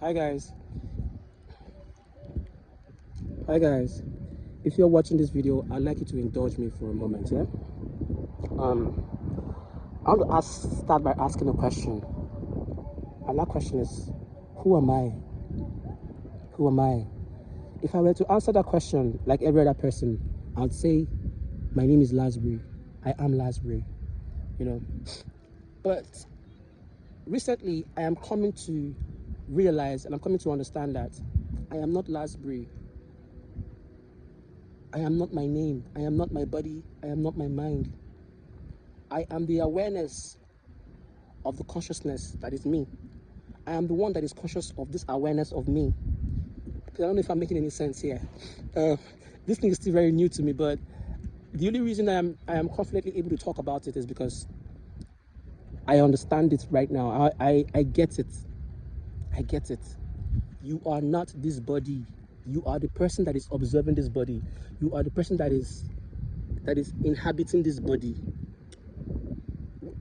Hi guys. Hi guys. If you're watching this video, I'd like you to indulge me for a moment, yeah? Um, I want to start by asking a question. And that question is, who am I? Who am I? If I were to answer that question like every other person, I'd say, my name is Lasbury. I am Lasbury, you know. But recently, I am coming to realize and I'm coming to understand that I am not Lasbury. I am not my name. I am not my body. I am not my mind. I am the awareness of the consciousness that is me. I am the one that is conscious of this awareness of me. I don't know if I'm making any sense here. This thing is still very new to me, but the only reason I am confidently able to talk about it is because I understand it right now. I get it. I get it. You are not this body. You are the person that is observing this body. You are the person that is inhabiting this body.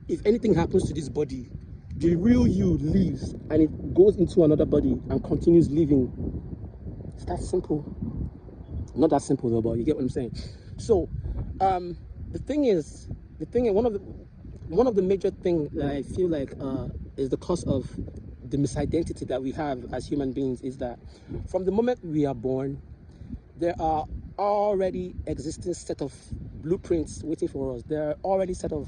If anything happens to this body, the real you leaves and it goes into another body and continues living. It's that simple. Not that simple though, but you get what I'm saying. So, the thing is, one of the major things that I feel like is the cause of the misidentity that we have as human beings is that from the moment we are born, there are already existing set of blueprints waiting for us. There are already set of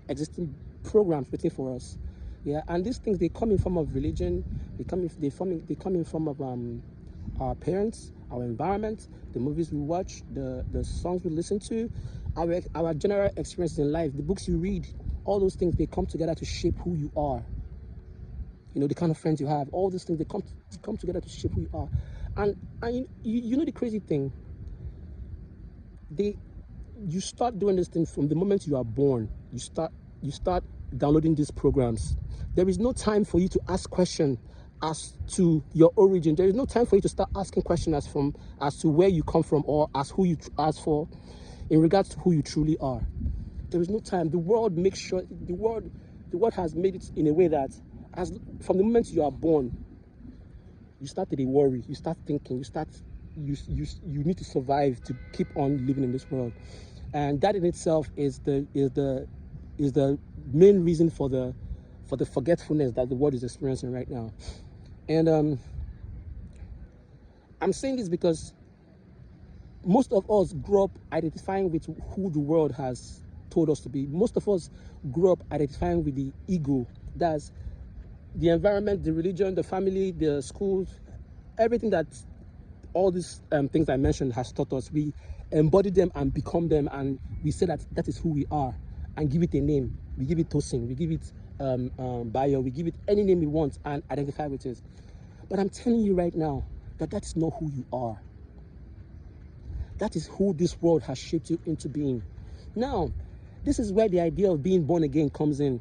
existing programs waiting for us. Yeah, and these things, they come in form of religion, they come in form of our parents, our environment, the movies we watch, the songs we listen to, our general experiences in life, the books you read. All those things, they come together to shape who you are. You know, the kind of friends you have, all these things, they come together to shape who you are. And you know the crazy thing, you start doing this thing from the moment you are born. You start downloading these programs. There is no time for you to ask questions as to your origin. There is no time for you to start asking questions as to where you come from, or as who you ask for in regards to who you truly are. There is no time. The world makes sure the world has made it in a way that from the moment you are born, you start to worry, you start thinking, you need to survive to keep on living in this world. And that in itself is the main reason for the forgetfulness that the world is experiencing right now. And I'm saying this because most of us grew up identifying with who the world has told us to be. Most of us grew up identifying with the ego. That's the environment, the religion, the family, the schools, everything that all these things I mentioned has taught us. We embody them and become them, and we say that is who we are, and give it a name. We give it Tosin, we give it Bayo, we give it any name we want and identify with it. But I'm telling you right now that is not who you are. That is who this world has shaped you into being. Now, this is where the idea of being born again comes in.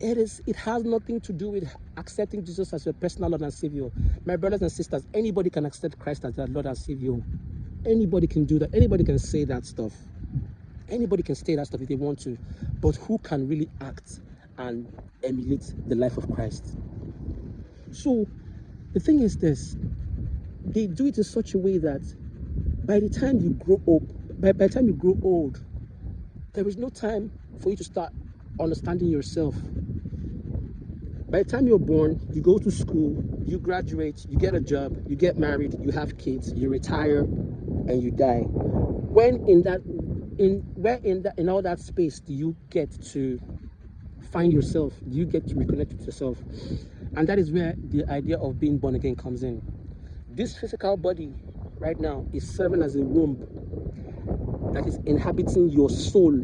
It has nothing to do with accepting Jesus as your personal Lord and Savior. My brothers and sisters, anybody can accept Christ as their Lord and Savior. Anybody can do that. Anybody can say that stuff. Anybody can say that stuff if they want to. But who can really act and emulate the life of Christ? So the thing is this: they do it in such a way that by the time you grow up, by the time you grow old, there is no time for you to start understanding yourself. By the time you're born, you go to school, you graduate, you get a job, you get married, you have kids, you retire, and you die. In all that space do you get to find yourself? Do you get to reconnect with yourself? And that is where the idea of being born again comes in. This physical body right now is serving as a womb that is inhabiting your soul.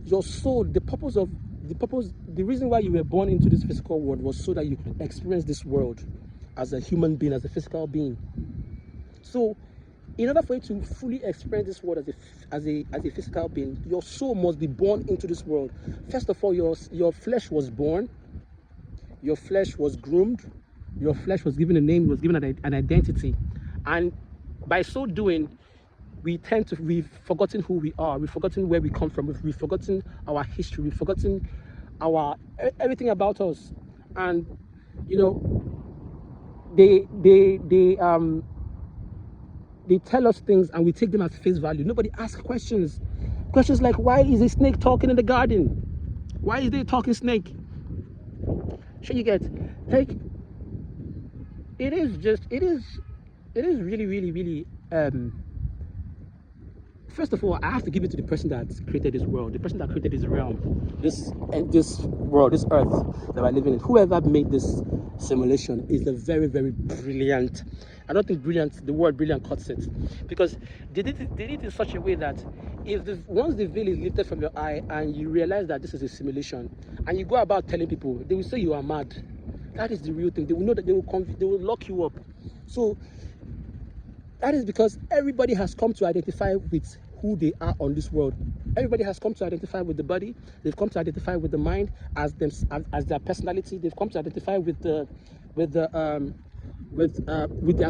Your soul, the reason why you were born into this physical world was so that you could experience this world as a human being, as a physical being. So in order for you to fully experience this world as a physical being, your soul must be born into this world. First of all, your flesh was born, your flesh was groomed, your flesh was given a name, was given an identity. And by so doing, we've forgotten who we are, we've forgotten where we come from, we've forgotten our history, we've forgotten everything about us. And you know, they tell us things and we take them at face value. Nobody asks questions. Questions like, why is a snake talking in the garden? Why is there a talking snake? Sure, you get, like, it is really, really, really, first of all, I have to give it to the person that created this world, the person that created this realm, this world, this earth that we're living in. Whoever made this simulation is a very, very brilliant. I don't think brilliant, the word brilliant cuts it, because they did it in such a way that once the veil is lifted from your eye and you realize that this is a simulation, and you go about telling people, they will say you are mad. That is the real thing. They will know that they will lock you up. So that is because everybody has come to identify with who they are on this world. Everybody has come to identify with the body. They've come to identify with the mind as their personality. They've come to identify with their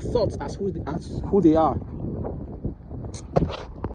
thoughts as who they are.